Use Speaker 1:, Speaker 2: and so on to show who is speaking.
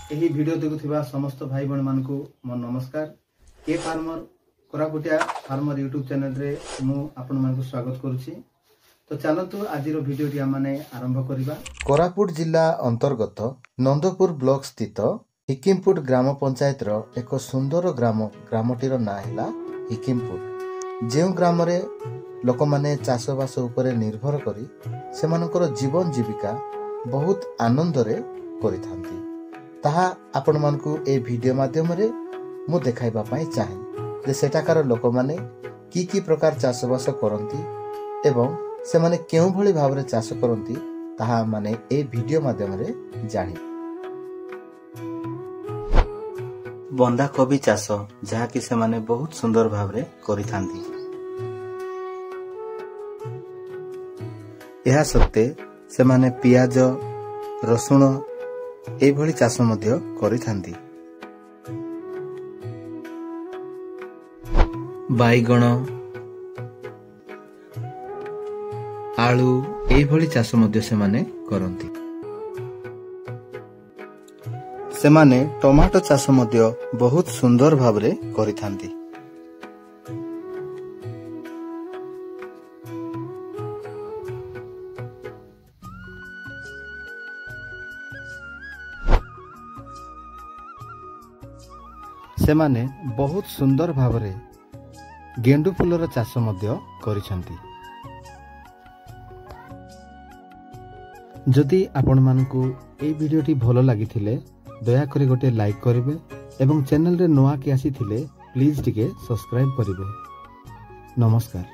Speaker 1: यही वीडियो देखुथिबा समस्त भाई बहन मानकु मोर नमस्कार। के फार्मर कोरापुटिया फार्मर यूट्यूब चैनल रे मु आपन मानकु स्वागत करूची। तो चलतु आज वीडियो टी आमने आरंभ करिबा। कोरापुट जिला अंतर्गत नंदपुर ब्लॉक स्थित हिकिमपुट ग्राम पंचायत रो एक सुंदर ग्रामटीर ना हैला हिकिमपुट। जे ग्राम रे लोक माने चाषबास उपरे निर्भर करी सेमानकर जीवन जीविका बहुत आनंद रे करिथांती। ताहा आपण मानकु ए वीडियो माध्यम रे मु देखाइबा पई चाहे जे सेटाकार लोक माने की प्रकार चाषबास करंती एवं से माने केउ भली भाव रे चाष करंती ताहा माने ए वीडियो माध्यम रे जानि। बंधा कोबी चाष जहा कि से माने बहुत सुंदर भाव रे करिथांती। यह सत्ते से माने पियाज रसुण ए भली चाष मध्य करिथांती। बाईगण आलू ए भली चाष मध्य से माने करंती। से माने टमाटो चाष मध्य बहुत सुंदर भाव रे करिथांती। से माने बहुत सुंदर भाव रे गेंडु फुलर चाष मध्य करिसंती। जदि आपण मानकु ए वीडियोटी भलो लागिथिले दया करी गोटे लाइक करिवे एवं चैनल रे नोआ के आसी थिले प्लीज टिके सब्सक्राइब करिवे। नमस्कार।